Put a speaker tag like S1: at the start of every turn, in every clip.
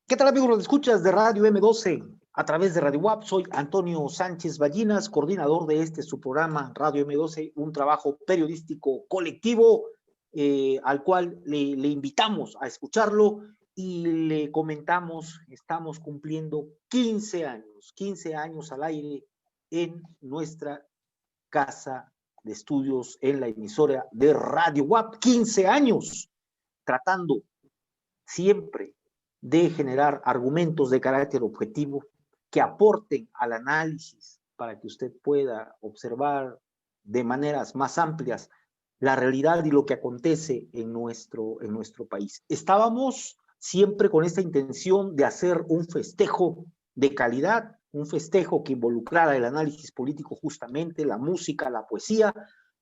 S1: ¿Qué tal, amigos? Los escuchas de Radio M12 a través de Radio WAP. Soy Antonio Sánchez Ballinas, coordinador de su programa Radio M12, un trabajo periodístico colectivo al cual le invitamos a escucharlo y le comentamos, estamos cumpliendo 15 años al aire en nuestra casa de estudios en la emisora de Radio WAP. 15 años tratando siempre de generar argumentos de carácter objetivo que aporten al análisis para que usted pueda observar de maneras más amplias la realidad y lo que acontece en nuestro país. Estábamos siempre con esta intención de hacer un festejo de calidad, un festejo que involucrara el análisis político justamente, la música, la poesía,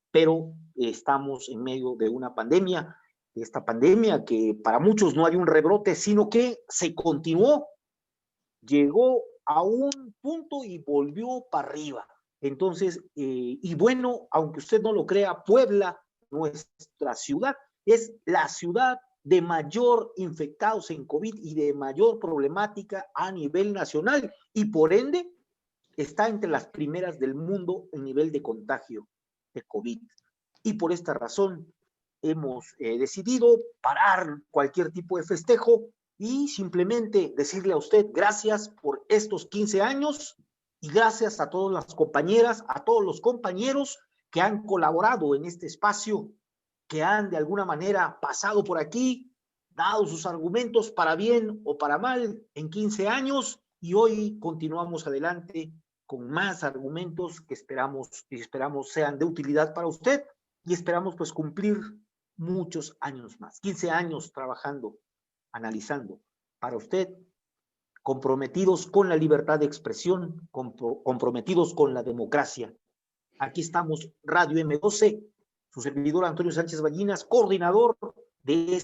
S1: pero estamos en medio de una pandemia, esta pandemia que para muchos no hay un rebrote, sino que se continuó, llegó a un punto y volvió para arriba. Entonces, y bueno, aunque usted no lo crea, Puebla, nuestra ciudad, es la ciudad de mayor infectados en COVID y de mayor problemática a nivel nacional, y por ende está entre las primeras del mundo en nivel de contagio de COVID. Y por esta razón hemos decidido parar cualquier tipo de festejo y simplemente decirle a usted gracias por estos 15 años y gracias a todas las compañeras, a todos los compañeros que han colaborado en este espacio, que han de alguna manera pasado por aquí, dado sus argumentos para bien o para mal en 15 años, y hoy continuamos adelante con más argumentos que esperamos sean de utilidad para usted, y esperamos pues cumplir muchos años más, 15 años trabajando, analizando para usted, comprometidos con la libertad de expresión, comprometidos con la democracia. Aquí estamos, Radio M12, su servidor Antonio Sánchez Ballinas, coordinador de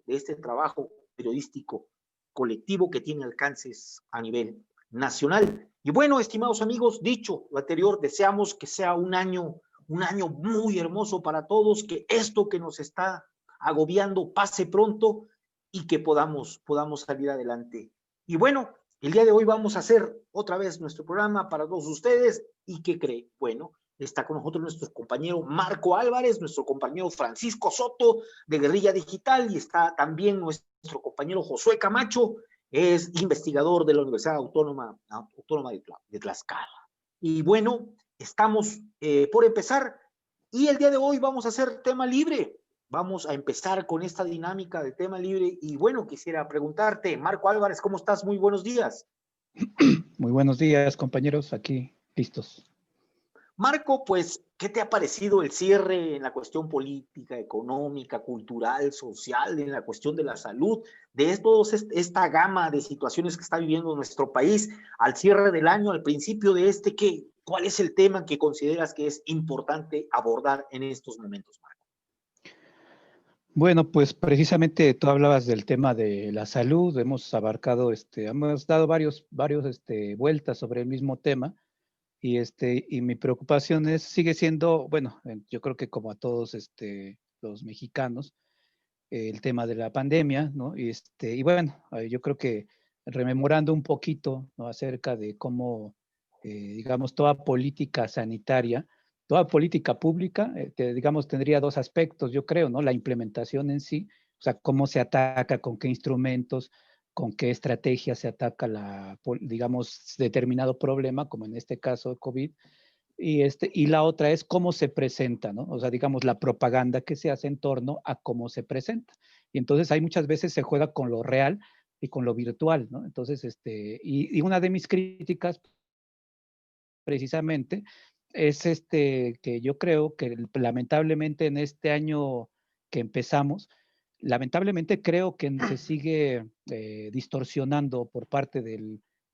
S1: este trabajo periodístico colectivo que tiene alcances a nivel nacional. Y bueno, estimados amigos, dicho lo anterior, deseamos que sea un año muy hermoso para todos, que esto que nos está agobiando pase pronto y que podamos salir adelante. Y bueno, el día de hoy vamos a hacer otra vez nuestro programa para todos ustedes. ¿Y qué cree? Bueno, está con nosotros nuestro compañero Marco Álvarez, nuestro compañero Francisco Soto de Guerrilla Digital, y está también nuestro compañero Josué Camacho, es investigador de la Universidad Autónoma de Tlaxcala. Y bueno, estamos por empezar, y el día de hoy vamos a hacer tema libre. Vamos a empezar con esta dinámica de tema libre, y bueno, quisiera preguntarte, Marco Álvarez, ¿cómo estás? Muy buenos días.
S2: Muy buenos días, compañeros, aquí listos.
S1: Marco, pues, ¿qué te ha parecido el cierre en la cuestión política, económica, cultural, social, en la cuestión de la salud, de esta gama de situaciones que está viviendo nuestro país al cierre del año, al principio de ¿cuál es el tema que consideras que es importante abordar en estos momentos, Marco?
S2: Bueno, pues precisamente tú hablabas del tema de la salud, hemos abarcado, hemos dado varios vueltas sobre el mismo tema, y mi preocupación sigue siendo, bueno, yo creo que como a todos los mexicanos, el tema de la pandemia, ¿no? Y bueno, yo creo que rememorando un poquito, ¿no?, acerca de cómo, digamos, toda política sanitaria, toda política pública, digamos, tendría dos aspectos, yo creo, ¿no? La implementación en sí, o sea, cómo se ataca, con qué instrumentos, con qué estrategia se ataca digamos, determinado problema, como en este caso COVID, y la otra es cómo se presenta, ¿no? O sea, digamos, la propaganda que se hace en torno a cómo se presenta. Y entonces hay muchas veces se juega con lo real y con lo virtual, ¿no? Entonces, y una de mis críticas precisamente es que yo creo que lamentablemente en este año que empezamos, lamentablemente creo que se sigue distorsionando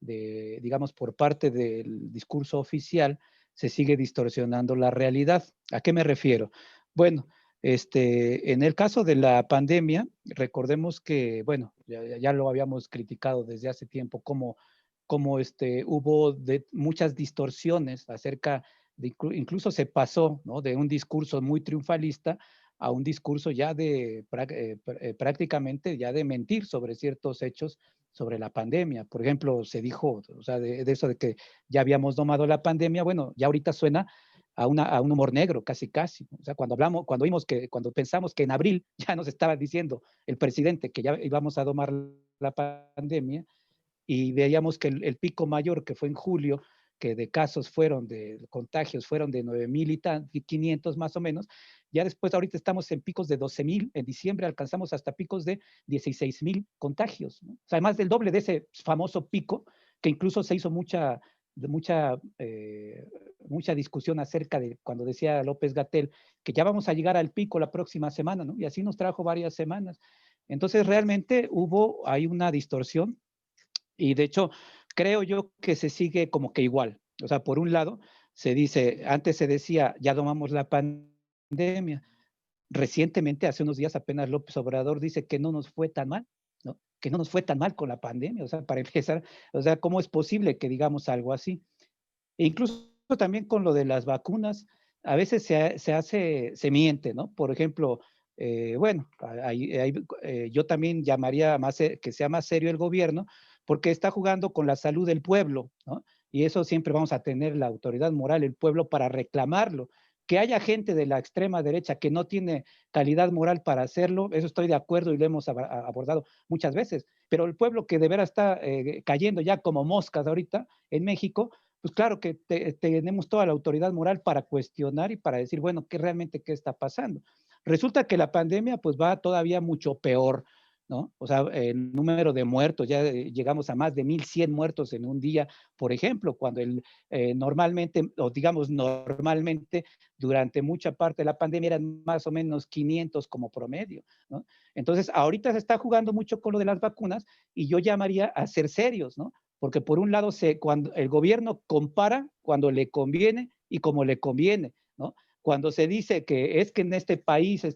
S2: digamos, por parte del discurso oficial, se sigue distorsionando la realidad. ¿A qué me refiero? Bueno, en el caso de la pandemia, recordemos que, bueno, ya lo habíamos criticado desde hace tiempo, como hubo muchas distorsiones acerca de, incluso se pasó, ¿no?, de un discurso muy triunfalista a un discurso ya prácticamente ya de mentir sobre ciertos hechos sobre la pandemia. Por ejemplo, se dijo, o sea, de eso de que ya habíamos domado la pandemia, bueno, ya ahorita suena a un humor negro, casi, casi. O sea, cuando pensamos que en abril ya nos estaba diciendo el presidente que ya íbamos a domar la pandemia, y veíamos que el pico mayor, que fue en julio, que de casos de contagios fueron de 9,500 más o menos, ya después ahorita estamos en picos de 12,000, en diciembre alcanzamos hasta picos de 16,000 contagios, ¿no? O sea, más del doble de ese famoso pico, que incluso se hizo mucha discusión acerca de cuando decía López-Gatell que ya vamos a llegar al pico la próxima semana, ¿no? Y así nos trajo varias semanas. Entonces, realmente hay una distorsión y de hecho, creo yo que se sigue como que igual. O sea, por un lado, antes se decía, ya domamos la pandemia. Recientemente, hace unos días apenas López Obrador dice que no nos fue tan mal, ¿no? Que no nos fue tan mal con la pandemia. O sea, para empezar, o sea, ¿cómo es posible que digamos algo así? E incluso también con lo de las vacunas, a veces se miente, ¿no? Por ejemplo, bueno, yo también llamaría que sea más serio el gobierno, porque está jugando con la salud del pueblo, ¿no? Y eso siempre vamos a tener la autoridad moral, el pueblo, para reclamarlo. Que haya gente de la extrema derecha que no tiene calidad moral para hacerlo, eso estoy de acuerdo y lo hemos abordado muchas veces, pero el pueblo que de veras está cayendo ya como moscas ahorita en México, pues claro que tenemos toda la autoridad moral para cuestionar y para decir, bueno, ¿qué está pasando? Resulta que la pandemia pues va todavía mucho peor, ¿no? O sea, el número de muertos, ya llegamos a más de 1,100 muertos en un día, por ejemplo, cuando normalmente durante mucha parte de la pandemia eran más o menos 500 como promedio, ¿no? Entonces, ahorita se está jugando mucho con lo de las vacunas y yo llamaría a ser serios, ¿no? Porque por un lado, cuando el gobierno compara cuando le conviene y como le conviene, ¿no? Cuando se dice que es que en este país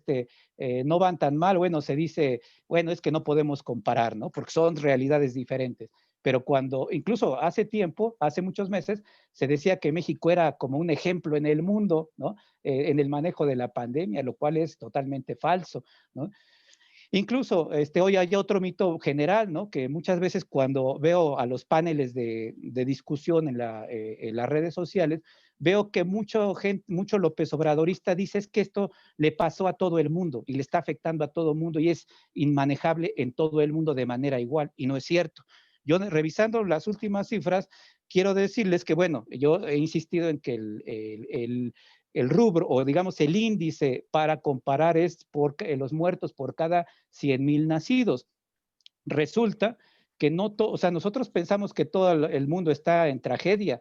S2: no van tan mal, bueno, se dice, bueno, es que no podemos comparar, ¿no? Porque son realidades diferentes. Pero cuando, incluso hace tiempo, hace muchos meses, se decía que México era como un ejemplo en el mundo, ¿no? En el manejo de la pandemia, lo cual es totalmente falso, ¿no? Incluso hoy hay otro mito general, ¿no? Que muchas veces cuando veo a los paneles de discusión en las redes sociales, veo que mucho López Obradorista dice es que esto le pasó a todo el mundo y le está afectando a todo el mundo y es inmanejable en todo el mundo de manera igual, y no es cierto. Yo, revisando las últimas cifras, quiero decirles que, bueno, yo he insistido en que el rubro o digamos el índice para comparar es por los muertos por cada 100,000 nacidos. Resulta que o sea, nosotros pensamos que todo el mundo está en tragedia,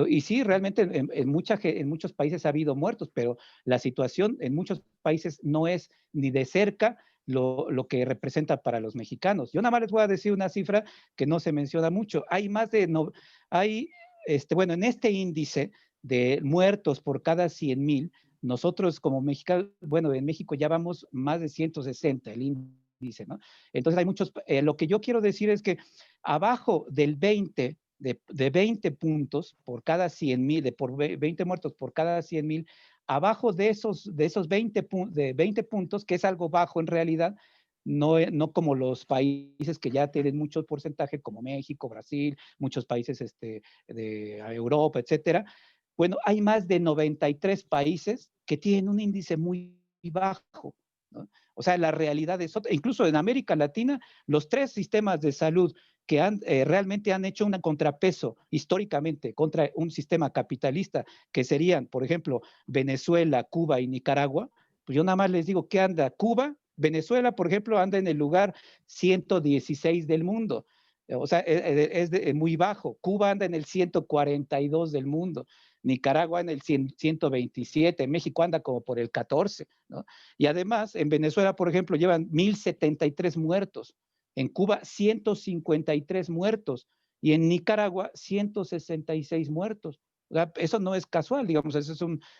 S2: y sí, realmente en muchos países ha habido muertos, pero la situación en muchos países no es ni de cerca lo que representa para los mexicanos. Yo nada más les voy a decir una cifra que no se menciona mucho. Bueno, en este índice de muertos por cada 100,000, nosotros como mexicanos, bueno, en México ya vamos más de 160 el índice, ¿no? Entonces hay muchos, lo que yo quiero decir es que abajo del 20, de 20 puntos por cada 100,000, por 20 muertos por cada 100,000, abajo de esos 20 puntos, que es algo bajo en realidad, no como los países que ya tienen mucho porcentaje, como México, Brasil, muchos países de Europa, etcétera. Bueno, hay más de 93 países que tienen un índice muy bajo, ¿no? O sea, la realidad es otra. Incluso en América Latina, los 3 sistemas de salud que realmente han hecho un contrapeso históricamente contra un sistema capitalista, que serían, por ejemplo, Venezuela, Cuba y Nicaragua, pues yo nada más les digo que anda Cuba. Venezuela, por ejemplo, anda en el lugar 116 del mundo. O sea, es muy bajo. Cuba anda en el 142 del mundo. Nicaragua en el 127, México anda como por el 14, ¿no? Y además, en Venezuela, por ejemplo, llevan 1,073 muertos, en Cuba 153 muertos y en Nicaragua 166 muertos. O sea, eso no es casual, digamos, eso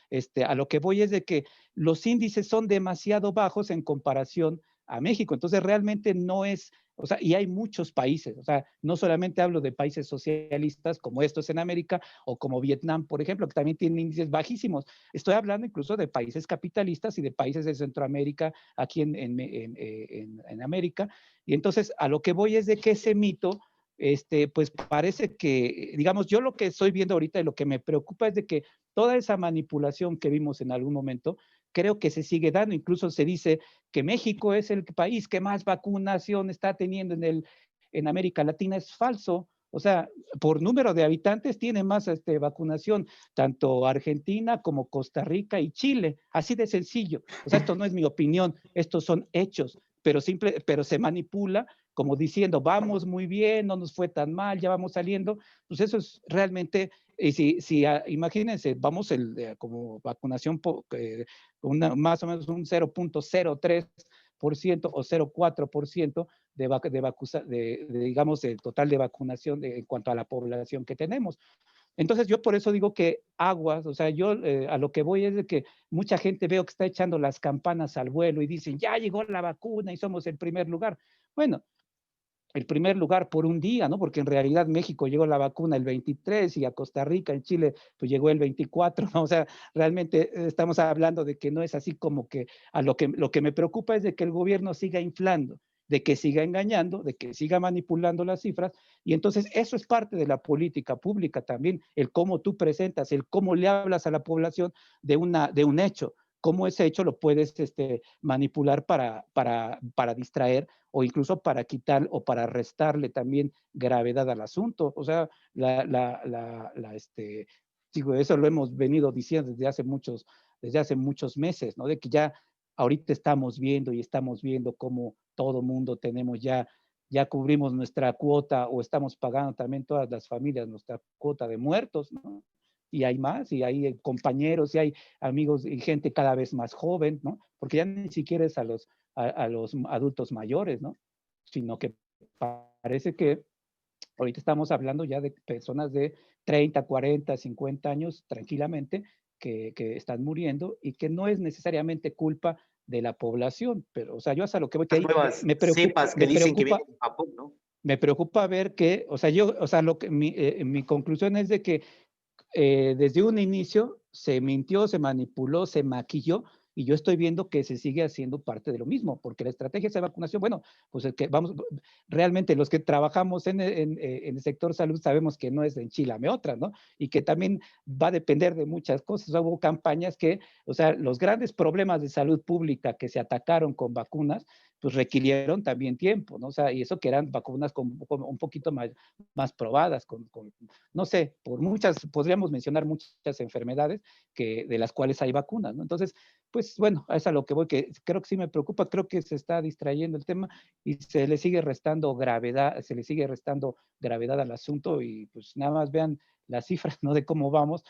S2: es a lo que voy es de que los índices son demasiado bajos en comparación a México. Entonces realmente no es, o sea, y hay muchos países, o sea, no solamente hablo de países socialistas como estos en América o como Vietnam, por ejemplo, que también tienen índices bajísimos. Estoy hablando incluso de países capitalistas y de países de Centroamérica, aquí en América. Y entonces a lo que voy es de que ese mito, pues parece que, digamos, yo lo que estoy viendo ahorita y lo que me preocupa es de que toda esa manipulación que vimos en algún momento, creo que se sigue dando. Incluso se dice que México es el país que más vacunación está teniendo en América Latina. Es falso. O sea, por número de habitantes tiene más vacunación tanto Argentina como Costa Rica y Chile. Así de sencillo. O sea, esto no es mi opinión, estos son hechos, pero se manipula como diciendo, vamos muy bien, no nos fue tan mal, ya vamos saliendo. Pues eso es realmente, y si imagínense, vamos como vacunación, más o menos un 0.03% o 0.4% digamos, el total de vacunación en cuanto a la población que tenemos. Entonces yo por eso digo que aguas, o sea, yo a lo que voy es de que mucha gente veo que está echando las campanas al vuelo y dicen, ya llegó la vacuna y somos el primer lugar. Bueno, el primer lugar por un día, ¿no? Porque en realidad México llegó la vacuna el 23 y a Costa Rica, en Chile, pues llegó el 24, ¿no? O sea, realmente estamos hablando de que no es así como que lo que me preocupa es de que el gobierno siga inflando, de que siga engañando, de que siga manipulando las cifras, y entonces eso es parte de la política pública también, el cómo tú presentas, el cómo le hablas a la población de un hecho, cómo ese hecho lo puedes manipular para distraer o incluso para quitar o para restarle también gravedad al asunto. O sea, digo, eso lo hemos venido diciendo desde hace muchos meses, ¿no? De que ya ahorita estamos viendo cómo todo mundo tenemos ya cubrimos nuestra cuota o estamos pagando también todas las familias nuestra cuota de muertos, ¿no? Y hay más, y hay compañeros, y hay amigos y gente cada vez más joven, ¿no? Porque ya ni siquiera es a los adultos mayores, ¿no? Sino que parece que ahorita estamos hablando ya de personas de 30, 40, 50 años tranquilamente que están muriendo y que no es necesariamente culpa de la población, pero, o sea, yo hasta lo que voy, que
S1: Las
S2: ahí
S1: nuevas cepas que dicen que vienen de Japón, ¿no?
S2: me preocupa ver que, o sea, mi conclusión es de que desde un inicio se mintió, se manipuló, se maquilló y yo estoy viendo que se sigue haciendo parte de lo mismo, porque la estrategia de vacunación, bueno, pues es que vamos, realmente los que trabajamos en el sector salud sabemos que no es de enchilame otra, ¿no? Y que también va a depender de muchas cosas. Hubo campañas que, o sea, los grandes problemas de salud pública que se atacaron con vacunas, pues requirieron también tiempo, ¿no? O sea, y eso que eran vacunas con un poquito más probadas, no sé, podríamos mencionar muchas enfermedades de las cuales hay vacunas, ¿no? Entonces, pues bueno, es a lo que voy, que creo que sí me preocupa, creo que se está distrayendo el tema y se le sigue restando gravedad al asunto y pues nada más vean las cifras, ¿no? De cómo vamos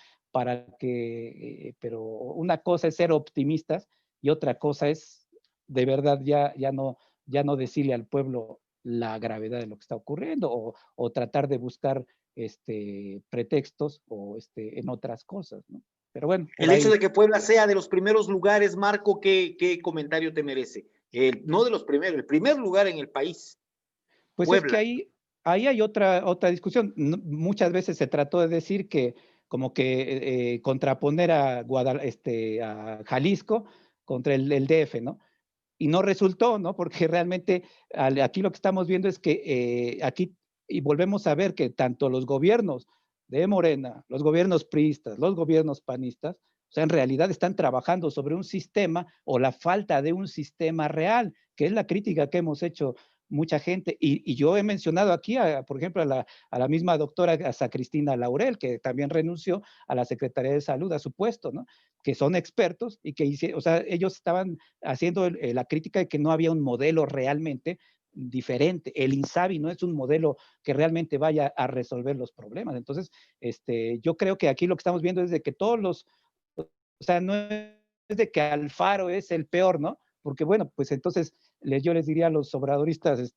S2: pero una cosa es ser optimistas y otra cosa es de verdad ya no decirle al pueblo la gravedad de lo que está ocurriendo o tratar de buscar pretextos o en otras cosas, ¿no? Pero bueno, por
S1: El hecho
S2: ahí.
S1: de que Puebla sea de los primeros lugares, Marco, ¿qué comentario te merece? No de los primeros, el primer lugar en el país,
S2: Pues es que
S1: Puebla.
S2: ahí hay otra discusión. Muchas veces se trató de decir que como que contraponer a Jalisco contra el DF, ¿no? Y no resultó, ¿no? Porque realmente aquí lo que estamos viendo es que aquí, y volvemos a ver que tanto los gobiernos de Morena, los gobiernos priistas, los gobiernos panistas, o sea, en realidad están trabajando sobre un sistema o la falta de un sistema real, que es la crítica que hemos hecho mucha gente. Y yo he mencionado aquí, por ejemplo, a la misma doctora, a Cristina Laurel, que también renunció a la Secretaría de Salud, a su puesto, ¿no? Que son expertos y que o sea, ellos estaban haciendo la crítica de que no había un modelo realmente diferente. El INSABI no es un modelo que realmente vaya a resolver los problemas. Entonces, yo creo que aquí lo que estamos viendo es de que o sea, no es de que Alfaro es el peor, ¿no? Porque bueno, pues entonces yo les diría a los obradoristas,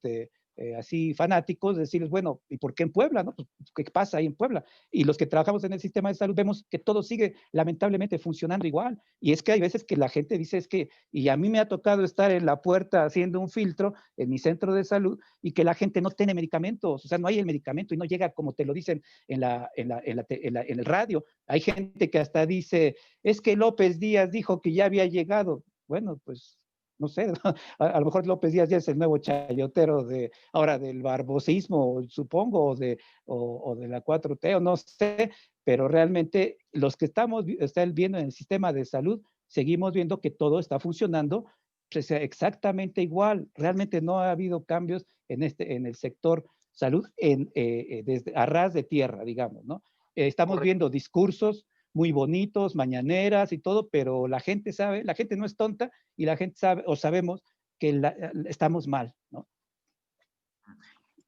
S2: así fanáticos, decirles, bueno, ¿y por qué en Puebla? ¿No? Pues, ¿qué pasa ahí en Puebla? Y los que trabajamos en el sistema de salud vemos que todo sigue lamentablemente funcionando igual. Y es que hay veces que la gente dice, es que, y a mí me ha tocado estar en la puerta haciendo un filtro en mi centro de salud y que la gente no tiene medicamentos, o sea, no hay el medicamento y no llega como te lo dicen en el radio. Hay gente que hasta dice, es que López Díaz dijo que ya había llegado. Bueno, pues no sé, a lo mejor López Díaz ya es el nuevo chayotero de ahora del barbosismo, supongo, o de la 4T, o no sé, pero realmente los que están viendo en el sistema de salud, seguimos viendo que todo está funcionando pues, exactamente igual. Realmente no ha habido cambios en el sector salud desde a ras de tierra, digamos, ¿no? Estamos
S1: Correcto.
S2: viendo discursos muy bonitos, mañaneras y todo, pero la gente sabe, la gente no es tonta y la gente sabe o sabemos que estamos mal, ¿no?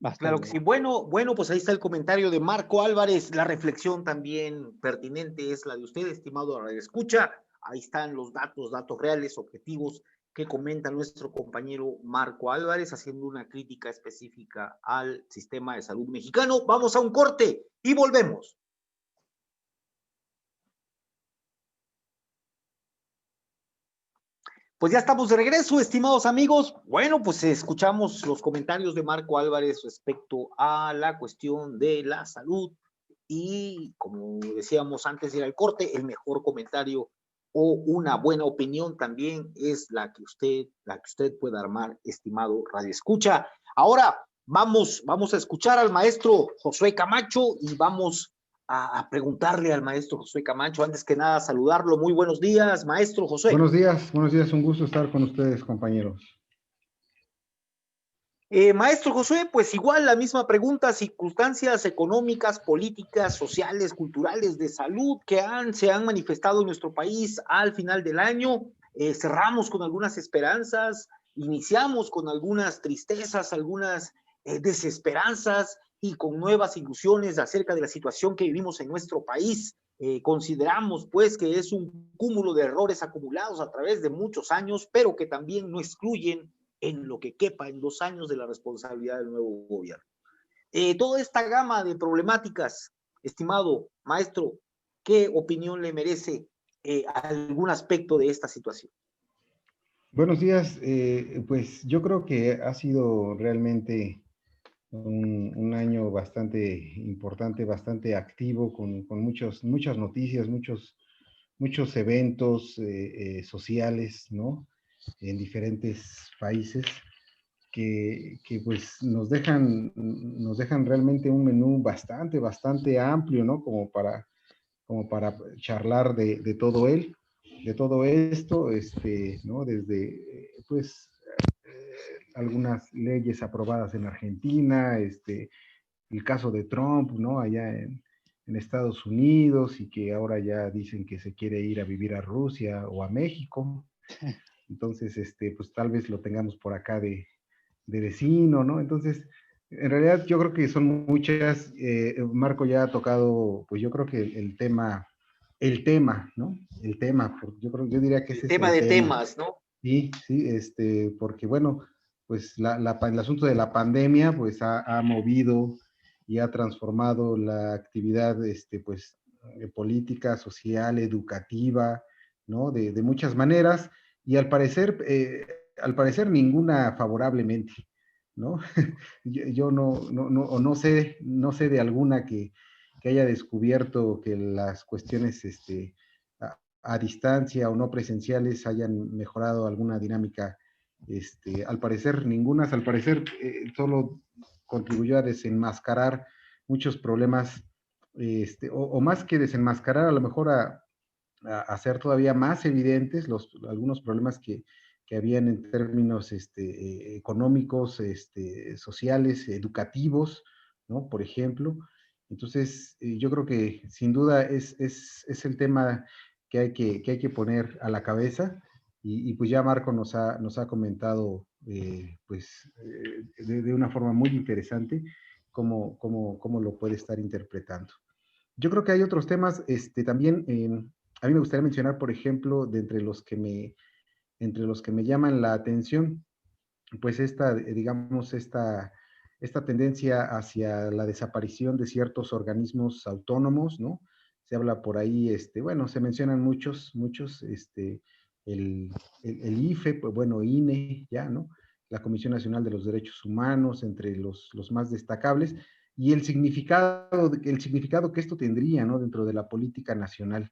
S2: Hasta
S1: Claro que
S2: luego.
S1: sí. Bueno, pues ahí está el comentario de Marco Álvarez. La reflexión también pertinente es la de usted, estimado Radio Escucha. Ahí están los datos reales, objetivos que comenta nuestro compañero Marco Álvarez, haciendo una crítica específica al sistema de salud mexicano. Vamos a un corte y volvemos. Pues ya estamos de regreso, estimados amigos. Bueno, pues escuchamos los comentarios de Marco Álvarez respecto a la cuestión de la salud y, como decíamos antes de ir al corte, el mejor comentario o una buena opinión también es la que usted pueda armar, estimado Radio Escucha. Ahora vamos a escuchar al maestro Josué Camacho y vamos a preguntarle al maestro Josué Camacho, antes que nada saludarlo. Muy buenos días, maestro Josué.
S3: Buenos días, un gusto estar con ustedes, compañeros.
S1: Maestro Josué, pues igual la misma pregunta, circunstancias económicas, políticas, sociales, culturales, de salud que se han manifestado en nuestro país al final del año. Cerramos con algunas esperanzas, iniciamos con algunas tristezas, algunas desesperanzas y con nuevas ilusiones acerca de la situación que vivimos en nuestro país. Consideramos pues que es un cúmulo de errores acumulados a través de muchos años, pero que también no excluyen en lo que quepa en 2 años de la responsabilidad del nuevo gobierno. Toda esta gama de problemáticas, estimado maestro, ¿qué opinión le merece algún aspecto de esta situación?
S3: Buenos días, pues yo creo que ha sido realmente un año bastante importante, bastante activo, con muchas noticias, muchos eventos sociales, ¿no? En diferentes países que pues nos dejan realmente un menú bastante amplio, ¿no? Como para charlar de todo esto, ¿no? Desde, pues, algunas leyes aprobadas en Argentina, el caso de Trump, ¿no? Allá en Estados Unidos y que ahora ya dicen que se quiere ir a vivir a Rusia o a México. Entonces, pues tal vez lo tengamos por acá de vecino, ¿no? Entonces, en realidad yo creo que son muchas, Marco ya ha tocado, pues yo creo que el tema, ¿no? El tema, yo diría que
S1: El
S3: ese es
S1: tema
S3: el
S1: de
S3: tema.
S1: temas, ¿no?
S3: Sí, sí, porque bueno, pues el asunto de la pandemia, pues ha movido y ha transformado la actividad, pues, política, social, educativa, ¿no? De muchas maneras, y al parecer ninguna favorablemente, ¿no? Yo no sé de alguna que haya descubierto que las cuestiones, a distancia o no presenciales hayan mejorado alguna dinámica. Al parecer, ninguna, al parecer, solo contribuyó a desenmascarar muchos problemas, o más que desenmascarar, a lo mejor a hacer todavía más evidentes algunos problemas que habían en términos económicos, sociales, educativos, ¿no? Por ejemplo. Entonces, yo creo que sin duda es el tema que hay que poner a la cabeza y pues ya Marco nos ha comentado pues de una forma muy interesante cómo lo puede estar interpretando. Yo creo que hay otros temas, también, a mí me gustaría mencionar, por ejemplo, de entre los que me llaman la atención, pues digamos, esta esta tendencia hacia la desaparición de ciertos organismos autónomos, ¿no? Se habla por ahí, bueno, se mencionan muchos, el, el IFE, pues bueno, INE, ya, ¿no? La Comisión Nacional de los Derechos Humanos, entre los más destacables, y el significado que esto tendría, ¿no? Dentro de la política nacional.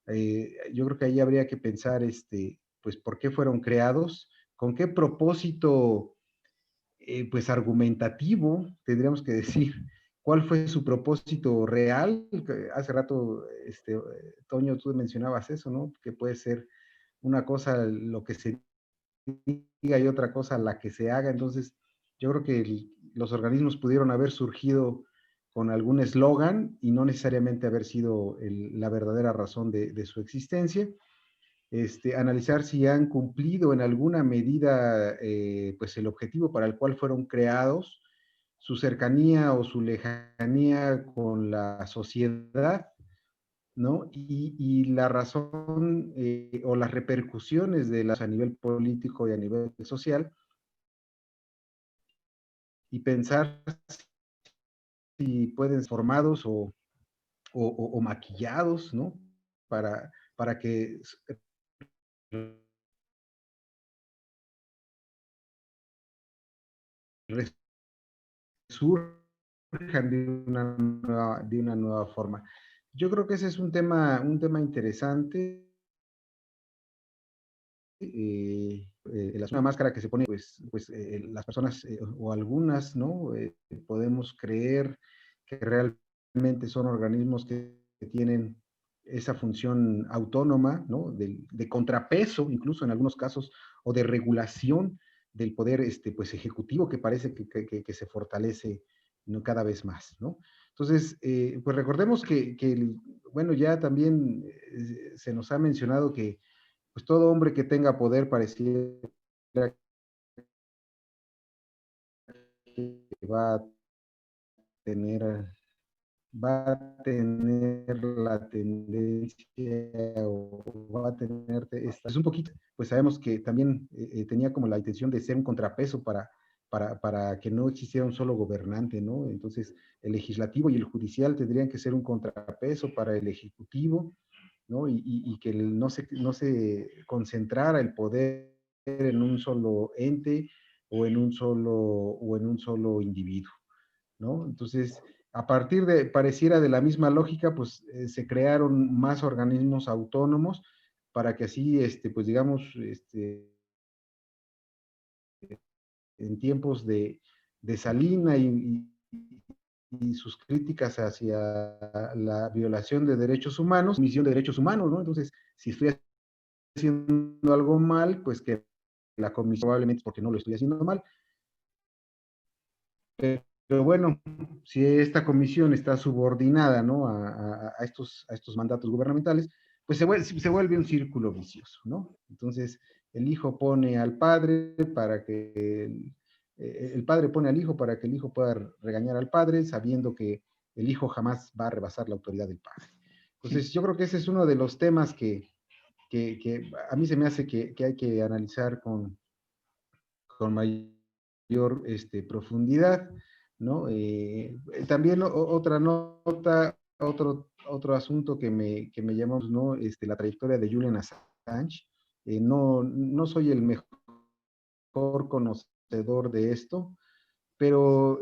S3: Yo creo que ahí habría que pensar, pues, ¿por qué fueron creados? ¿Con qué propósito, pues, argumentativo, tendríamos que decir? ¿Cuál fue su propósito real? Hace rato, Toño, tú mencionabas eso, ¿no? Que puede ser una cosa lo que se diga y otra cosa la que se haga. Entonces, yo creo que los organismos pudieron haber surgido con algún eslogan y no necesariamente haber sido la verdadera razón de su existencia. Analizar si han cumplido en alguna medida pues el objetivo para el cual fueron creados, su cercanía o su lejanía con la sociedad, ¿no? Y la razón o las repercusiones de las a nivel político y a nivel social, y pensar si pueden ser formados o maquillados, ¿no? Para que surjan de una nueva forma. Yo creo que ese es un tema interesante. Una máscara que se pone, las personas o algunas, ¿no? Podemos creer que realmente son organismos que tienen esa función autónoma, ¿no? De contrapeso, incluso en algunos casos, o de regulación del poder pues, ejecutivo que parece que se fortalece, ¿no? Cada vez más, ¿no? Entonces, pues recordemos bueno, ya también se nos ha mencionado que pues todo hombre que tenga poder pareciera que tener, va a tener la tendencia o va a tener es un poquito, pues sabemos que también tenía como la intención de ser un contrapeso para que no existiera un solo gobernante, ¿no? Entonces, el legislativo y el judicial tendrían que ser un contrapeso para el ejecutivo, ¿no? Y que no se concentrara el poder en un solo ente o en un solo individuo, ¿no? Entonces, a partir pareciera de la misma lógica, pues se crearon más organismos autónomos para que así, pues digamos, en tiempos de Salina y sus críticas hacia la violación de derechos humanos, misión de derechos humanos, ¿no? Entonces, si estoy haciendo algo mal, pues que la comisión probablemente es porque no lo estoy haciendo mal. Pero bueno, si esta comisión está subordinada, ¿no? a estos mandatos gubernamentales, pues se vuelve un círculo vicioso, ¿no? Entonces, el hijo pone al padre para que el padre pone al hijo para que el hijo pueda regañar al padre, sabiendo que el hijo jamás va a rebasar la autoridad del padre. Entonces, yo creo que ese es uno de los temas que a mí se me hace que hay que analizar con mayor profundidad, ¿no? También otra nota, otro asunto que me llamó, ¿no? La trayectoria de Julian Assange. No soy el mejor conocedor de esto, pero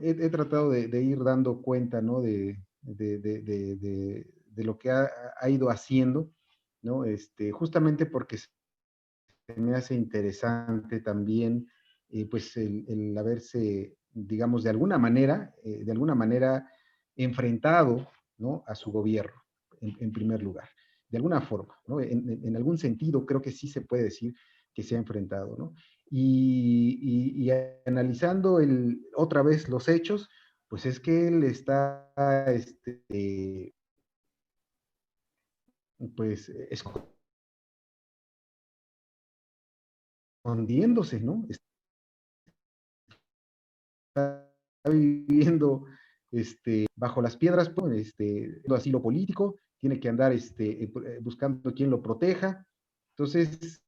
S3: he tratado de ir dando cuenta, ¿no? De lo que ha ido haciendo, ¿no? Justamente porque se me hace interesante también, pues, el haberse, digamos, de alguna manera enfrentado, ¿no? A su gobierno, en primer lugar, de alguna forma, ¿no? En algún sentido creo que sí se puede decir que se ha enfrentado, ¿no? Y analizando otra vez los hechos, pues es que él está, pues, escondiéndose, ¿no? Está viviendo bajo las piedras, pues, asilo político, tiene que andar buscando quien lo proteja. Entonces,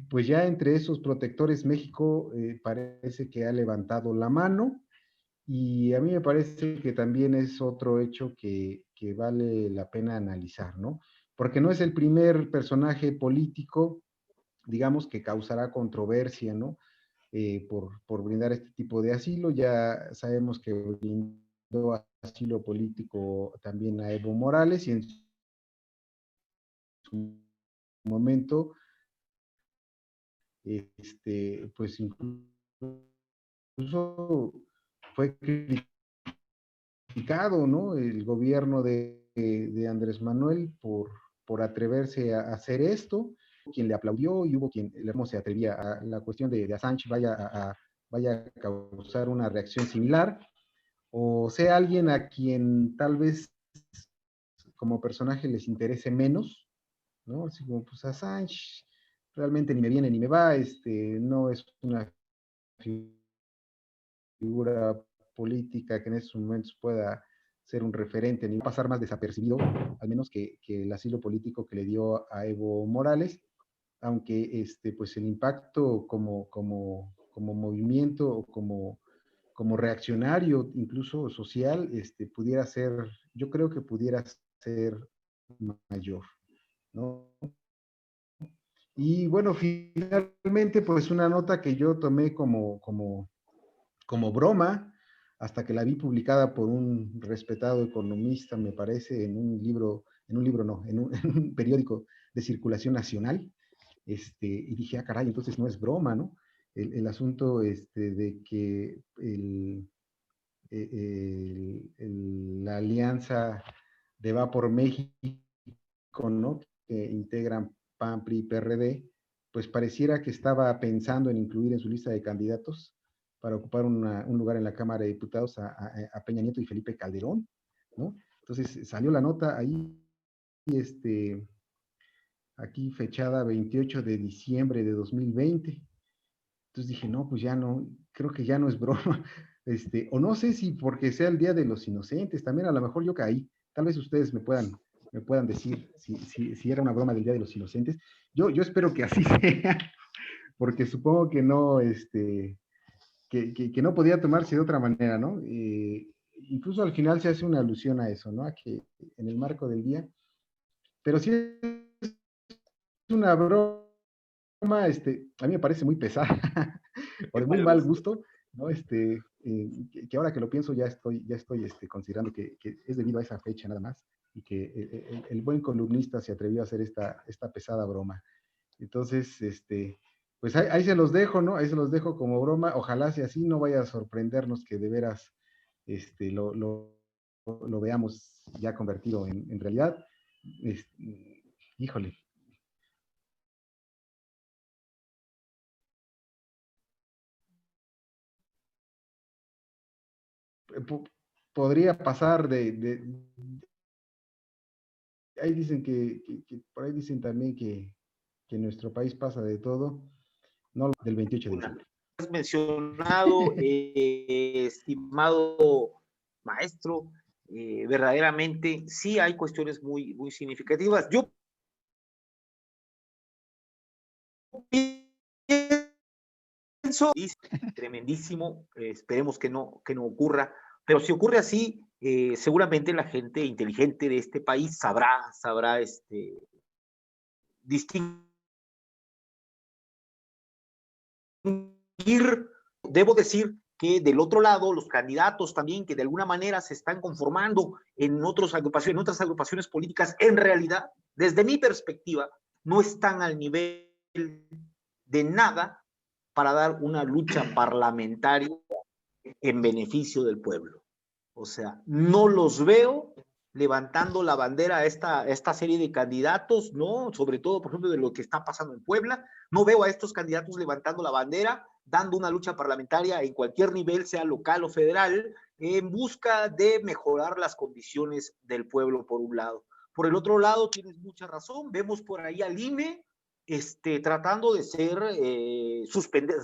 S3: pues ya entre esos protectores México parece que ha levantado la mano, y a mí me parece que también es otro hecho que vale la pena analizar, ¿no? Porque no es el primer personaje político, digamos, que causará controversia, ¿no? Por brindar este tipo de asilo. Ya sabemos que brindó asilo político también a Evo Morales, y en su momento, pues incluso fue criticado, ¿no? El gobierno de Andrés Manuel por atreverse a hacer esto, quien le aplaudió, y hubo quien no se atrevía. A la cuestión de Assange vaya a causar una reacción similar, o sea alguien a quien tal vez como personaje les interese menos, ¿no? Así como, pues Assange realmente ni me viene ni me va, no es una figura política que en estos momentos pueda ser un referente, ni pasar más desapercibido, al menos que el asilo político que le dio a Evo Morales, aunque pues el impacto como movimiento o como reaccionario, incluso social, pudiera ser, yo creo que pudiera ser mayor, ¿no? Y bueno, finalmente, pues una nota que yo tomé como broma, hasta que la vi publicada por un respetado economista, me parece, en un libro no, en un periódico de circulación nacional, y dije, ah, caray, entonces no es broma, ¿no? El asunto de que la alianza de Va por México, ¿no? Que integran PAN, PRI y PRD, pues pareciera que estaba pensando en incluir en su lista de candidatos para ocupar un lugar en la Cámara de Diputados a Peña Nieto y Felipe Calderón, ¿no? Entonces salió la nota ahí, aquí fechada 28 de diciembre de 2020. Entonces dije, no, pues ya no, creo que ya no es broma. O no sé si porque sea el Día de los Inocentes, también a lo mejor yo caí. Tal vez ustedes me puedan decir si era una broma del Día de los Inocentes. Yo espero que así sea, porque supongo que no, que no podía tomarse de otra manera, ¿no? Incluso al final se hace una alusión a eso, ¿no? A que en el marco del día, pero sí es una broma, a mí me parece muy pesada, o de muy mal gusto, ¿no? Que ahora que lo pienso ya estoy considerando que es debido a esa fecha nada más, y que el buen columnista se atrevió a hacer esta pesada broma. Entonces, pues ahí se los dejo, ¿no? Ahí se los dejo como broma. Ojalá sea así, no vaya a sorprendernos que de veras lo veamos ya convertido en realidad. Híjole. Podría pasar ahí dicen por ahí dicen también que en nuestro país pasa de todo, no del 28 de diciembre.
S1: Has mencionado, estimado maestro, verdaderamente sí hay cuestiones muy, muy significativas. Yo pienso, tremendísimo, esperemos que no ocurra, pero si ocurre así, seguramente la gente inteligente de este país sabrá distinguir. Debo decir que del otro lado, los candidatos también que de alguna manera se están conformando en otras agrupaciones políticas, en realidad, desde mi perspectiva, no están al nivel de nada para dar una lucha parlamentaria en beneficio del pueblo. O sea, no los veo levantando la bandera a esta serie de candidatos, ¿no? Sobre todo, por ejemplo, de lo que está pasando en Puebla. No veo a estos candidatos levantando la bandera, dando una lucha parlamentaria en cualquier nivel, sea local o federal, en busca de mejorar las condiciones del pueblo, por un lado. Por el otro lado, tienes mucha razón, vemos por ahí al INE, tratando de suspender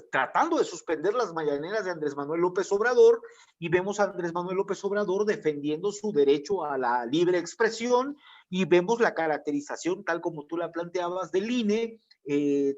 S1: las mañaneras de Andrés Manuel López Obrador, y vemos a Andrés Manuel López Obrador defendiendo su derecho a la libre expresión Y vemos la caracterización, tal como tú la planteabas, del INE,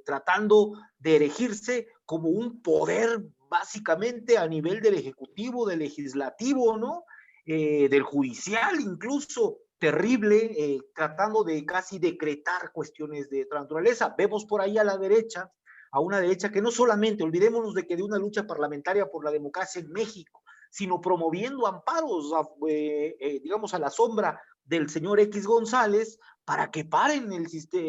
S1: tratando de erigirse como un poder básicamente a nivel del Ejecutivo, del Legislativo, ¿no? Del Judicial incluso, terrible, tratando de casi decretar cuestiones de otra naturaleza. Vemos por ahí a la derecha, a una derecha que no solamente, olvidémonos de que de una lucha parlamentaria por la democracia en México, sino promoviendo amparos, digamos, a la sombra del señor X González para que paren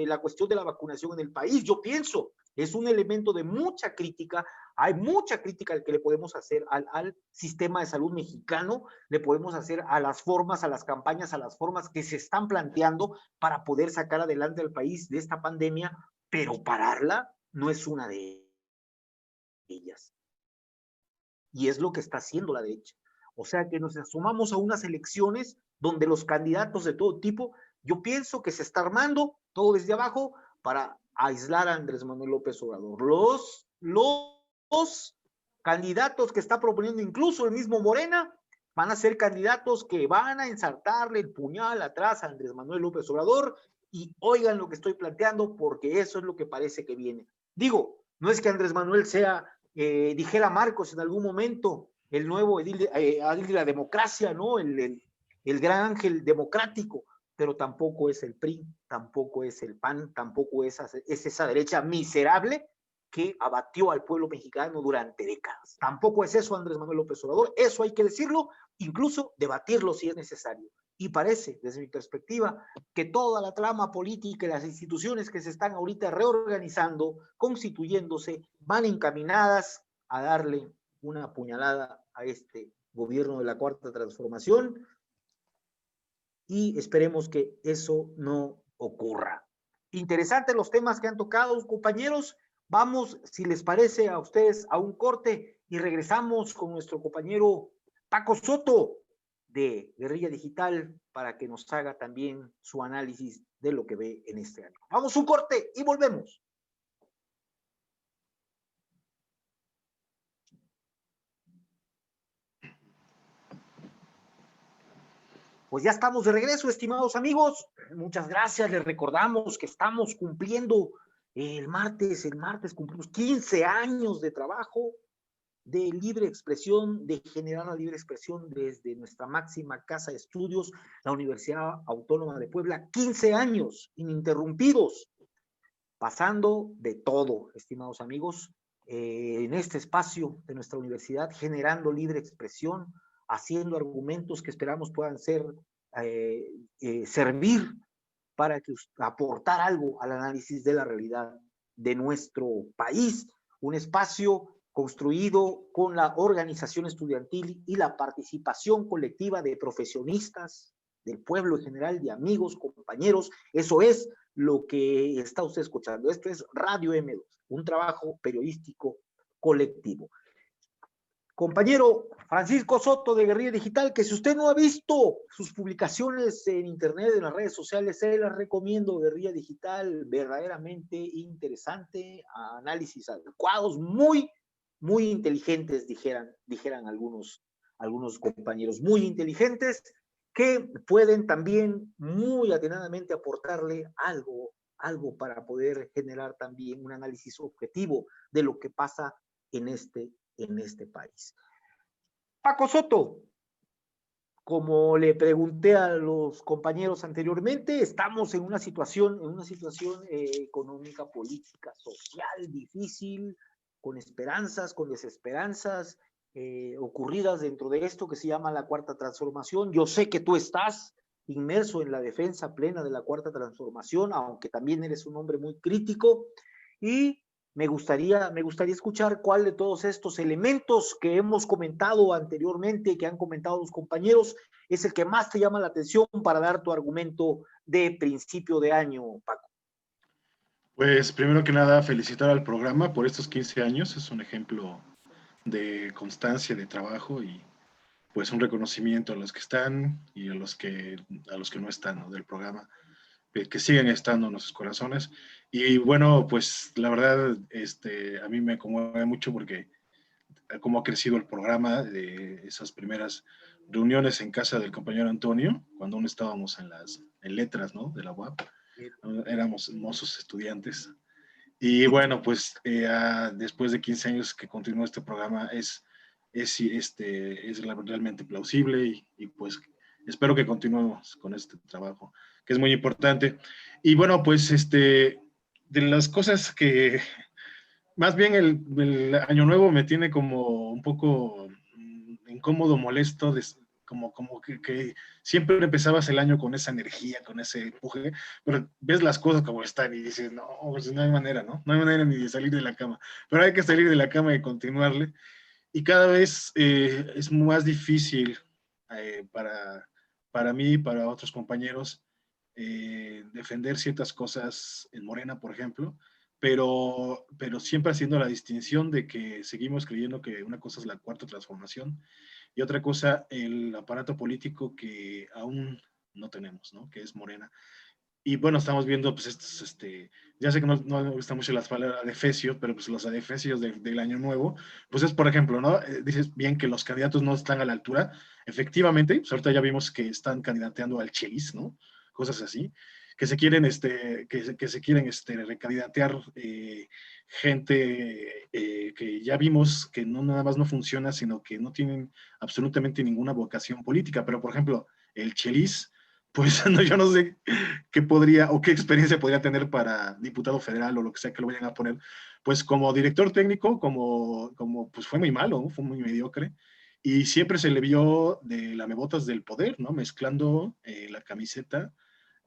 S1: la cuestión de la vacunación en el país. Yo pienso, es un elemento de mucha crítica, hay mucha crítica que le podemos hacer al sistema de salud mexicano, le podemos hacer a las formas, a las campañas, a las formas que se están planteando para poder sacar adelante al país de esta pandemia, pero pararla no es una de ellas. Y es lo que está haciendo la derecha. O sea que nos asomamos a unas elecciones donde los candidatos de todo tipo, yo pienso que se está armando todo desde abajo para aislar a Andrés Manuel López Obrador. Los candidatos que está proponiendo incluso el mismo Morena van a ser candidatos que van a ensartarle el puñal atrás a Andrés Manuel López Obrador, y oigan lo que estoy planteando, porque eso es lo que parece que viene. Digo, no es que Andrés Manuel sea, dijera Marcos en algún momento, el nuevo edil de la democracia, ¿no? El gran ángel democrático, pero tampoco es el PRI, tampoco es el PAN, tampoco es esa derecha miserable que abatió al pueblo mexicano durante décadas. Tampoco es eso Andrés Manuel López Obrador, eso hay que decirlo, incluso debatirlo si es necesario. Y parece, desde mi perspectiva, que toda la trama política y las instituciones que se están ahorita reorganizando, constituyéndose, van encaminadas a darle una puñalada a este gobierno de la Cuarta Transformación, y esperemos que eso no ocurra. Interesantes los temas que han tocado, compañeros. Vamos, si les parece a ustedes, a un corte y regresamos con nuestro compañero Paco Soto de Guerrilla Digital para que nos haga también su análisis de lo que ve en este año. Vamos, un corte y volvemos. Pues ya estamos de regreso, estimados amigos. Muchas gracias. Les recordamos que estamos cumpliendo el martes cumplimos 15 años de trabajo de libre expresión, de generar la libre expresión desde nuestra máxima casa de estudios, la Universidad Autónoma de Puebla. 15 años ininterrumpidos, pasando de todo, estimados amigos, en este espacio de nuestra universidad, generando libre expresión, haciendo argumentos que esperamos puedan servir para aportar algo al análisis de la realidad de nuestro país. Un espacio construido con la organización estudiantil y la participación colectiva de profesionistas, del pueblo en general, de amigos, compañeros. Eso es lo que está usted escuchando. Esto es Radio M2, un trabajo periodístico colectivo. Compañero Francisco Soto de Guerrilla Digital, que si usted no ha visto sus publicaciones en internet, en las redes sociales, se las recomiendo. Guerrilla Digital, verdaderamente interesante, análisis adecuados, muy inteligentes, dijeran algunos compañeros, muy inteligentes, que pueden también muy atinadamente aportarle algo para poder generar también un análisis objetivo de lo que pasa en este país. Paco Soto, como le pregunté a los compañeros anteriormente, estamos en una situación económica, política, social difícil, con esperanzas, con desesperanzas ocurridas dentro de esto que se llama la Cuarta Transformación. Yo sé que tú estás inmerso en la defensa plena de la Cuarta Transformación, aunque también eres un hombre muy crítico, y me gustaría escuchar cuál de todos estos elementos que hemos comentado anteriormente, que han comentado los compañeros, es el que más te llama la atención para dar tu argumento de principio de año, Paco.
S4: Pues primero que nada, felicitar al programa por estos 15 años. Es un ejemplo de constancia, de trabajo y pues un reconocimiento a los que están y a los que no están, ¿no?, del programa, que siguen estando en nuestros corazones. Y bueno, pues la verdad, a mí me conmueve mucho porque cómo ha crecido el programa de esas primeras reuniones en casa del compañero Antonio, cuando aún estábamos en letras, ¿no? De la UAP, éramos hermosos estudiantes. Y bueno, pues después de 15 años que continuó este programa, es realmente plausible y pues espero que continuemos con este trabajo, que es muy importante. Y bueno, pues de las cosas que, más bien el Año Nuevo me tiene como un poco incómodo, molesto, como que siempre empezabas el año con esa energía, con ese empuje, pero ves las cosas como están y dices, no, pues no hay manera, ¿no? No hay manera ni de salir de la cama, pero hay que salir de la cama y continuarle. Y cada vez es más difícil para mí y para otros compañeros defender ciertas cosas en Morena, por ejemplo, pero siempre haciendo la distinción de que seguimos creyendo que una cosa es la cuarta transformación y otra cosa el aparato político que aún no tenemos, ¿no? Que es Morena. Y bueno, estamos viendo, pues, ya sé que no me gustan mucho las palabras adefesios, pero pues los adefesios del Año Nuevo, pues es, por ejemplo, ¿no? Dices bien que los candidatos no están a la altura. Efectivamente, pues ahorita ya vimos que están candidateando al Chelis, ¿no? Cosas así, que se quieren, que se quieren recandidatear gente que ya vimos que no nada más no funciona, sino que no tienen absolutamente ninguna vocación política. Pero, por ejemplo, el Chelis, pues no, yo no sé qué podría o qué experiencia podría tener para diputado federal o lo que sea que lo vayan a poner. Pues como director técnico, como pues fue muy malo, ¿no? Fue muy mediocre. Y siempre se le vio de lamebotas del poder, ¿no? Mezclando la camiseta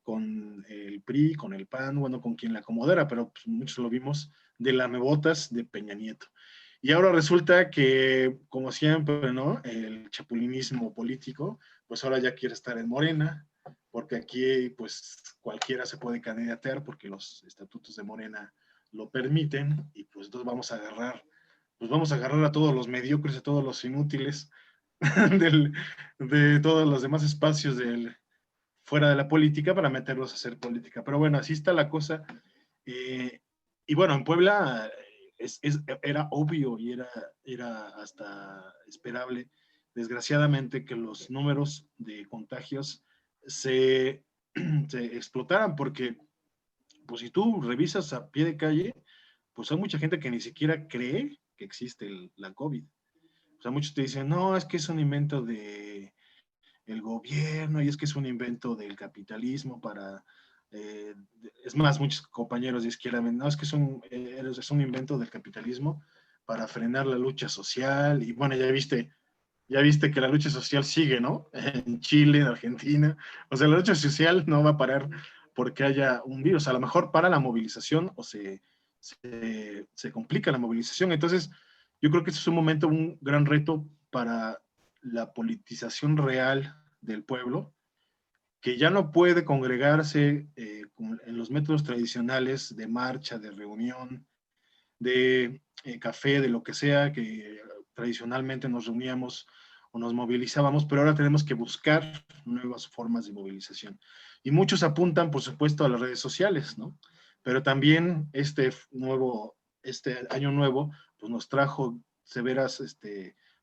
S4: con el PRI, con el PAN, bueno, con quien la acomodara, pero pues, muchos lo vimos de lamebotas de Peña Nieto. Y ahora resulta que, como siempre, ¿no? El chapulinismo político, pues ahora ya quiere estar en Morena, porque aquí pues cualquiera se puede candidatear porque los estatutos de Morena lo permiten y pues entonces vamos a agarrar a todos los mediocres, a todos los inútiles de todos los demás espacios fuera de la política para meterlos a hacer política. Pero bueno, así está la cosa. Y bueno, en Puebla era obvio y era hasta esperable, desgraciadamente, que los números de contagios se explotaran, porque pues si tú revisas a pie de calle, pues hay mucha gente que ni siquiera cree que existe la COVID. O sea, muchos te dicen, no, es que es un invento de el gobierno y es que es un invento del capitalismo para... es más, muchos compañeros de izquierda, no, es que es un invento del capitalismo para frenar la lucha social y bueno, ya viste que la lucha social sigue, ¿no? En Chile, en Argentina. O sea, la lucha social no va a parar porque haya un virus. A lo mejor para la movilización o se complica la movilización. Entonces, yo creo que este es un momento, un gran reto para la politización real del pueblo, que ya no puede congregarse en los métodos tradicionales de marcha, de reunión, de café, de lo que sea, que tradicionalmente nos reuníamos o nos movilizábamos, pero ahora tenemos que buscar nuevas formas de movilización. Y muchos apuntan, por supuesto, a las redes sociales, ¿no? Pero también este año nuevo, pues nos trajo severas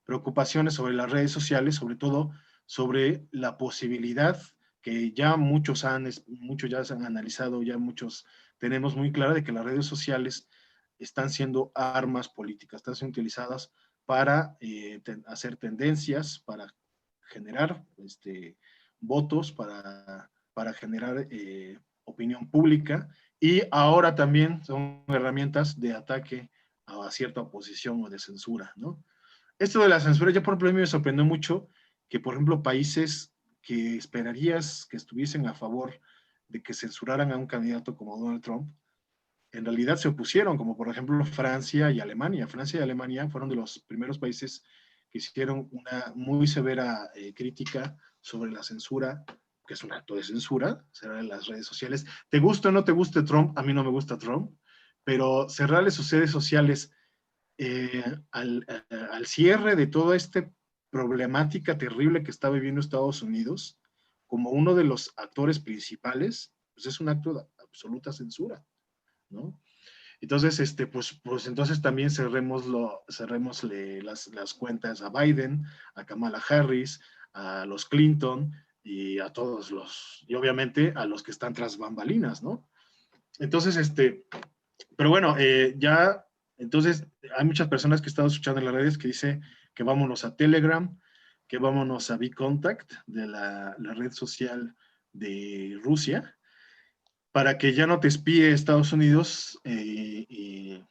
S4: preocupaciones sobre las redes sociales, sobre todo sobre la posibilidad que ya muchos ya se han analizado, ya muchos tenemos muy clara de que las redes sociales están siendo armas políticas, están siendo utilizadas para hacer tendencias, para generar votos, para generar opinión pública y ahora también son herramientas de ataque a cierta oposición o de censura, ¿no? Esto de la censura, ya por ejemplo, a mí me sorprendió mucho que, por ejemplo, países que esperarías que estuviesen a favor de que censuraran a un candidato como Donald Trump, en realidad se opusieron, como por ejemplo Francia y Alemania. Francia y Alemania fueron de los primeros países que hicieron una muy severa crítica sobre la censura, que es un acto de censura, cerrar en las redes sociales. Te guste o no te guste Trump, a mí no me gusta Trump, pero cerrarle sus redes sociales al cierre de toda esta problemática terrible que está viviendo Estados Unidos, como uno de los actores principales, pues es un acto de absoluta censura, ¿no? Entonces, pues entonces también cerrémosle las cuentas a Biden, a Kamala Harris, a los Clinton y a todos y obviamente a los que están tras bambalinas, ¿no? Entonces, pero bueno, entonces hay muchas personas que están escuchando en las redes que dicen que vámonos a Telegram, que vámonos a VKontakte, de la red social de Rusia, para que ya no te espíe Estados Unidos y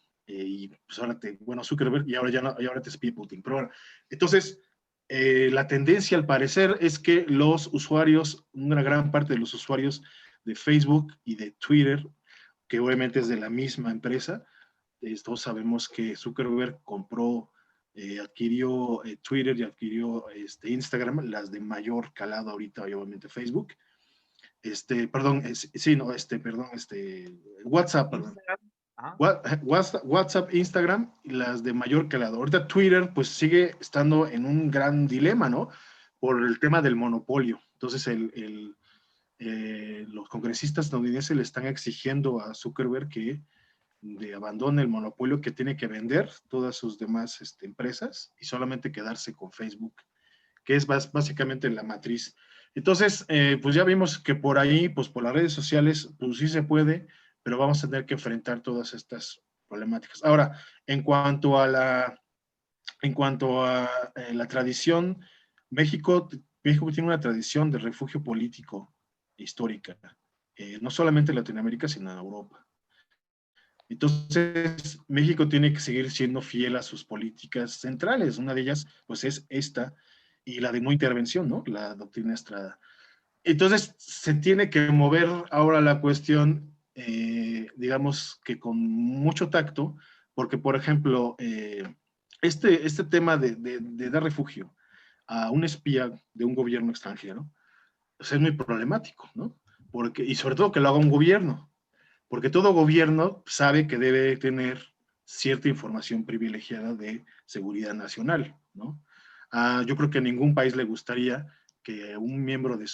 S4: pues ahora bueno, Zuckerberg, y ahora te espíe Putin. Pero bueno, entonces, la tendencia al parecer es que los usuarios, una gran parte de los usuarios de Facebook y de Twitter, que obviamente es de la misma empresa, todos sabemos que Zuckerberg adquirió Twitter y adquirió Instagram, las de mayor calado ahorita, obviamente Facebook. WhatsApp, perdón. WhatsApp, Instagram, las de mayor calado. Ahorita Twitter, pues sigue estando en un gran dilema, ¿no? Por el tema del monopolio. Entonces, los congresistas estadounidenses le están exigiendo a Zuckerberg que abandone el monopolio, que tiene que vender todas sus demás empresas y solamente quedarse con Facebook, que es básicamente la matriz. Entonces, pues ya vimos que por ahí, pues por las redes sociales, pues sí se puede, pero vamos a tener que enfrentar todas estas problemáticas. Ahora, en cuanto a la tradición, México tiene una tradición de refugio político histórica, no solamente en Latinoamérica, sino en Europa. Entonces, México tiene que seguir siendo fiel a sus políticas centrales. Una de ellas, pues, es esta, y la de no intervención, ¿no? La doctrina Estrada. Entonces, se tiene que mover ahora la cuestión, digamos que con mucho tacto, porque, por ejemplo, este tema de dar refugio a un espía de un gobierno extranjero, pues es muy problemático, ¿no? Y sobre todo que lo haga un gobierno, porque todo gobierno sabe que debe tener cierta información privilegiada de seguridad nacional, ¿no? Yo creo que a ningún país le gustaría que un miembro de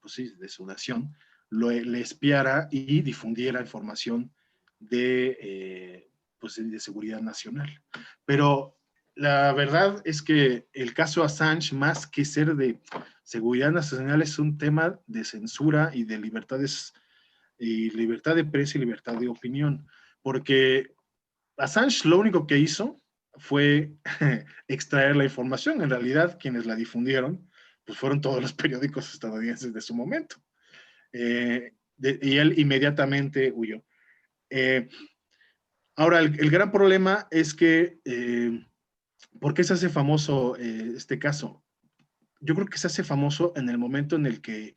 S4: pues sí, de su nación le espiara y difundiera información pues de seguridad nacional. Pero la verdad es que el caso Assange, más que ser de seguridad nacional, es un tema de censura y de libertades, y libertad de prensa y libertad de opinión, porque Assange lo único que hizo fue extraer la información. En realidad, quienes la difundieron, pues fueron todos los periódicos estadounidenses de su momento. Y él inmediatamente huyó. Ahora, el gran problema es que, ¿por qué se hace famoso este caso? Yo creo que se hace famoso en el momento en el que,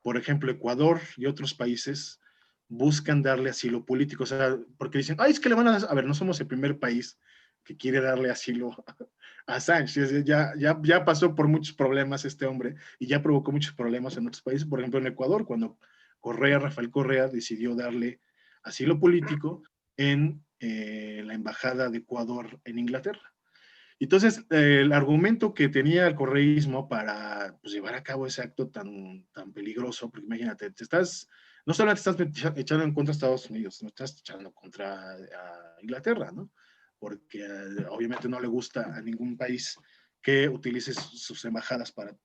S4: por ejemplo, Ecuador y otros países buscan darle asilo político, o sea, porque dicen, ay, es que le van a ver, no somos el primer país que quiere darle asilo a Assange, ya pasó por muchos problemas este hombre y ya provocó muchos problemas en otros países, por ejemplo en Ecuador, cuando Rafael Correa decidió darle asilo político en la embajada de Ecuador en Inglaterra. Entonces, el argumento que tenía el correísmo para, pues, llevar a cabo ese acto tan peligroso, porque imagínate, no solamente estás echando en contra a Estados Unidos, no estás echando contra Inglaterra, ¿no? Porque obviamente no le gusta a ningún país que utilice sus embajadas para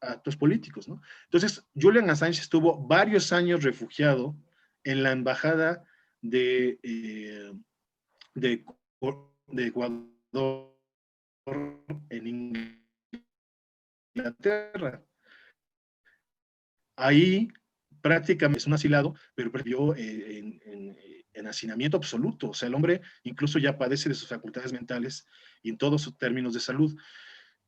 S4: actos políticos, ¿no? Entonces, Julian Assange estuvo varios años refugiado en la embajada de Ecuador en Inglaterra. Ahí prácticamente es un asilado, pero perdió en hacinamiento absoluto. O sea, el hombre incluso ya padece de sus facultades mentales y en todos sus términos de salud.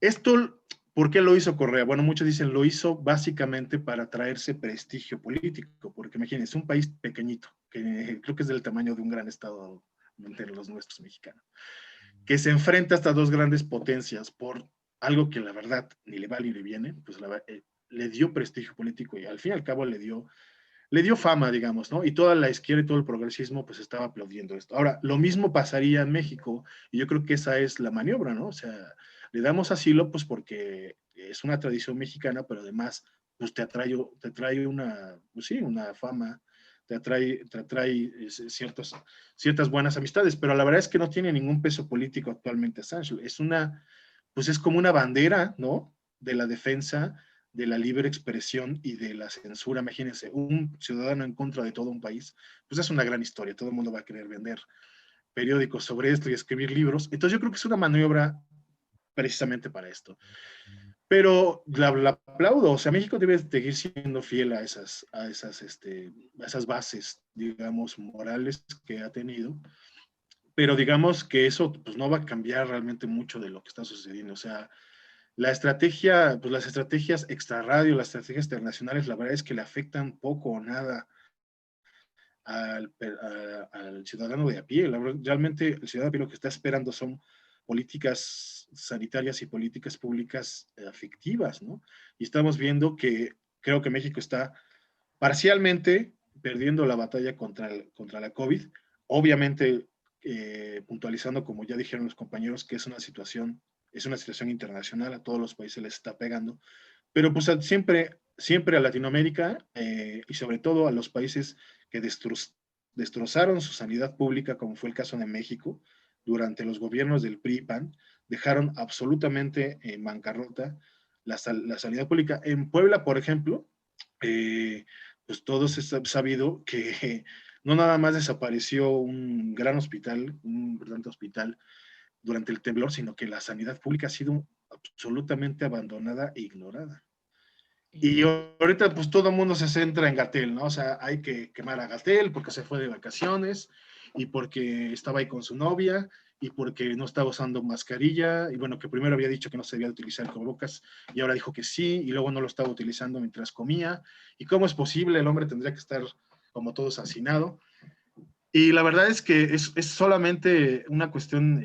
S4: Esto, ¿por qué lo hizo Correa? Bueno, muchos dicen lo hizo básicamente para traerse prestigio político, porque imagínense, un país pequeñito, que creo que es del tamaño de un gran estado entre los nuestros mexicanos, que se enfrenta a estas dos grandes potencias por algo que la verdad ni le va ni le viene, pues le dio prestigio político y al fin y al cabo le dio fama, digamos, ¿no? Y toda la izquierda y todo el progresismo pues estaba aplaudiendo esto. Ahora, lo mismo pasaría en México y yo creo que esa es la maniobra, ¿no? O sea, le damos asilo pues porque es una tradición mexicana, pero además pues te trae una, pues sí, una fama, te atrae ciertas buenas amistades, pero la verdad es que no tiene ningún peso político actualmente Assange. Pues es como una bandera, ¿no? De la defensa de la libre expresión y de la censura. Imagínense, un ciudadano en contra de todo un país, pues es una gran historia, todo el mundo va a querer vender periódicos sobre esto y escribir libros. Entonces yo creo que es una maniobra precisamente para esto. Pero la aplaudo, o sea, México debe seguir siendo fiel a esas bases, digamos, morales que ha tenido, pero digamos que eso pues, no va a cambiar realmente mucho de lo que está sucediendo. O sea, pues las estrategias extrarradio, las estrategias internacionales, la verdad es que le afectan poco o nada al ciudadano de a pie. Realmente el ciudadano de a pie lo que está esperando son políticas sanitarias y políticas públicas efectivas, ¿no? Y estamos viendo que creo que México está parcialmente perdiendo la batalla contra la COVID, obviamente puntualizando, como ya dijeron los compañeros, que es una situación internacional, a todos los países les está pegando, pero pues siempre a Latinoamérica y sobre todo a los países que destrozaron su sanidad pública, como fue el caso de México, durante los gobiernos del PRI-PAN, dejaron absolutamente en bancarrota la sanidad pública. En Puebla, por ejemplo, pues todos es sabido que no nada más desapareció un gran hospital, un importante hospital durante el temblor, sino que la sanidad pública ha sido absolutamente abandonada e ignorada. Y ahorita pues todo el mundo se centra en Gatell, ¿no? O sea, hay que quemar a Gatell porque se fue de vacaciones y porque estaba ahí con su novia y porque no estaba usando mascarilla y bueno, que primero había dicho que no se debía utilizar el cubrebocas y ahora dijo que sí y luego no lo estaba utilizando mientras comía. ¿Y cómo es posible? El hombre tendría que estar como todos hacinado. Y la verdad es que es solamente una cuestión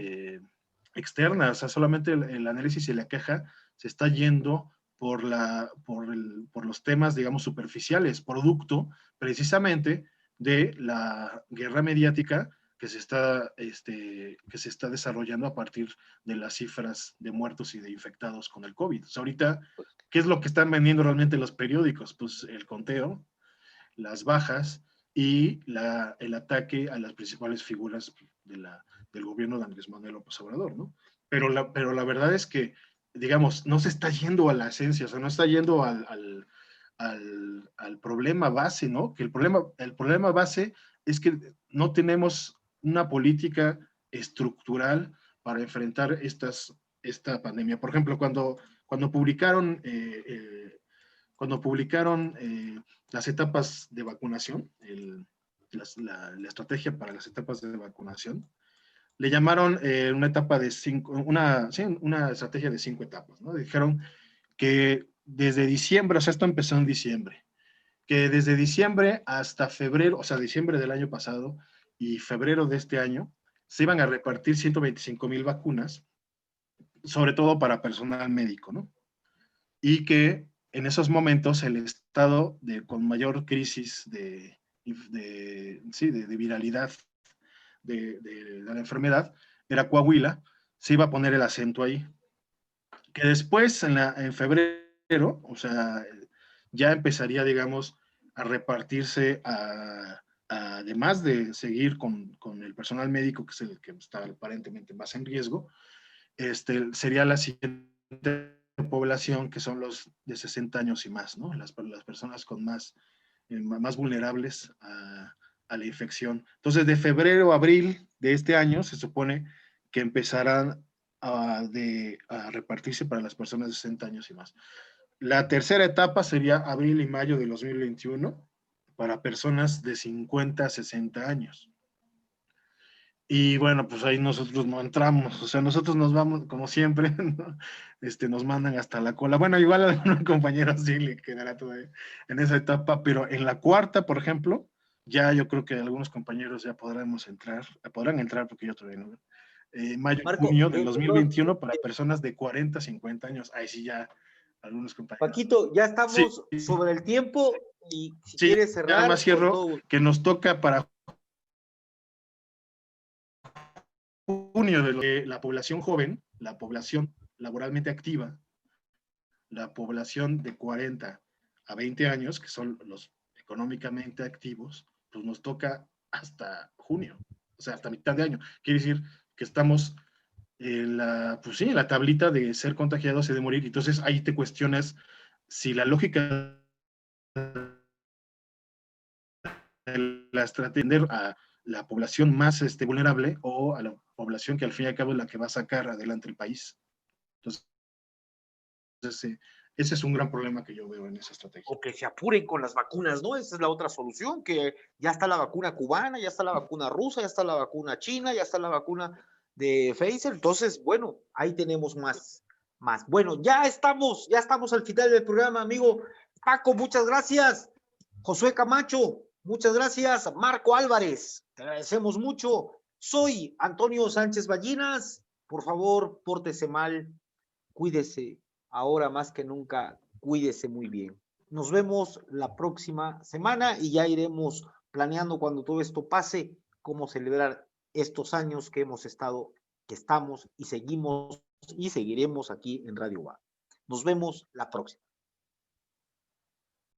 S4: externa, o sea, solamente el análisis y la queja se está yendo por los temas, digamos, superficiales, producto precisamente de la guerra mediática que se está desarrollando a partir de las cifras de muertos y de infectados con el COVID. O sea, ahorita, ¿qué es lo que están vendiendo realmente los periódicos? Pues el conteo, las bajas y el ataque a las principales figuras del gobierno de Andrés Manuel López Obrador, ¿no? Pero la verdad es que, digamos, no se está yendo a la esencia, o sea, no está yendo al problema base, ¿no? Que el problema base es que no tenemos una política estructural para enfrentar esta pandemia. Por ejemplo, cuando publicaron las etapas de vacunación, la estrategia para las etapas de vacunación, le llamaron una estrategia de 5 etapas, ¿no? Dijeron que desde diciembre, o sea, esto empezó en diciembre, que desde diciembre hasta febrero, o sea, diciembre del año pasado y febrero de este año, se iban a repartir 125,000 vacunas, sobre todo para personal médico, ¿no? Y que en esos momentos el estado con mayor crisis de viralidad de la enfermedad era Coahuila, se iba a poner el acento ahí. Que después, en febrero, o sea, ya empezaría, digamos, a repartirse además de seguir con el personal médico, que es el que está aparentemente más en riesgo, sería la siguiente población, que son los de 60 años y más, ¿no? Las personas con más vulnerables a la infección. Entonces, de febrero a abril de este año, se supone que empezarán a repartirse para las personas de 60 años y más. La tercera etapa sería abril y mayo de 2021 para personas de 50 a 60 años. Y bueno, pues ahí nosotros no entramos, o sea, nosotros nos vamos, como siempre, ¿no? Nos mandan hasta la cola. Bueno, igual a algunos compañeros sí le quedará todavía en esa etapa, pero en la cuarta, por ejemplo, ya yo creo que algunos compañeros ya podrán entrar porque yo todavía no. Mayo y junio del 2021 para personas de 40 a 50 años. Ahí sí ya algunos compañeros.
S1: Paquito, ya estamos
S4: Sí,
S1: sobre el tiempo y si
S4: sí,
S1: quieres cerrar.
S4: Nada más cierro que nos toca para junio de la población joven, la población laboralmente activa, la población de 40 a 20 años, que son los económicamente activos, pues nos toca hasta junio, o sea, hasta mitad de año. Quiere decir que estamos en la, pues sí, en la tablita de ser contagiados y de morir. Entonces ahí te cuestionas si la lógica de la estrategia a la población más vulnerable o a la población que al fin y al cabo es la que va a sacar adelante el país. Entonces, ese es un gran problema que yo veo en esa estrategia.
S1: O que se apuren con las vacunas, ¿no? Esa es la otra solución, que ya está la vacuna cubana, ya está la vacuna rusa, ya está la vacuna china, ya está la vacuna de Pfizer. Entonces, bueno, ahí tenemos más. Bueno, ya estamos al final del programa, amigo Paco, muchas gracias. Josué Camacho, muchas gracias. Marco Álvarez, te agradecemos mucho. Soy Antonio Sánchez Ballinas. Por favor, pórtese mal, cuídese. Ahora más que nunca, cuídese muy bien. Nos vemos la próxima semana y ya iremos planeando cuando todo esto pase, cómo celebrar estos años que hemos estado, que estamos y seguimos y seguiremos aquí en Radio UA. Nos vemos la próxima.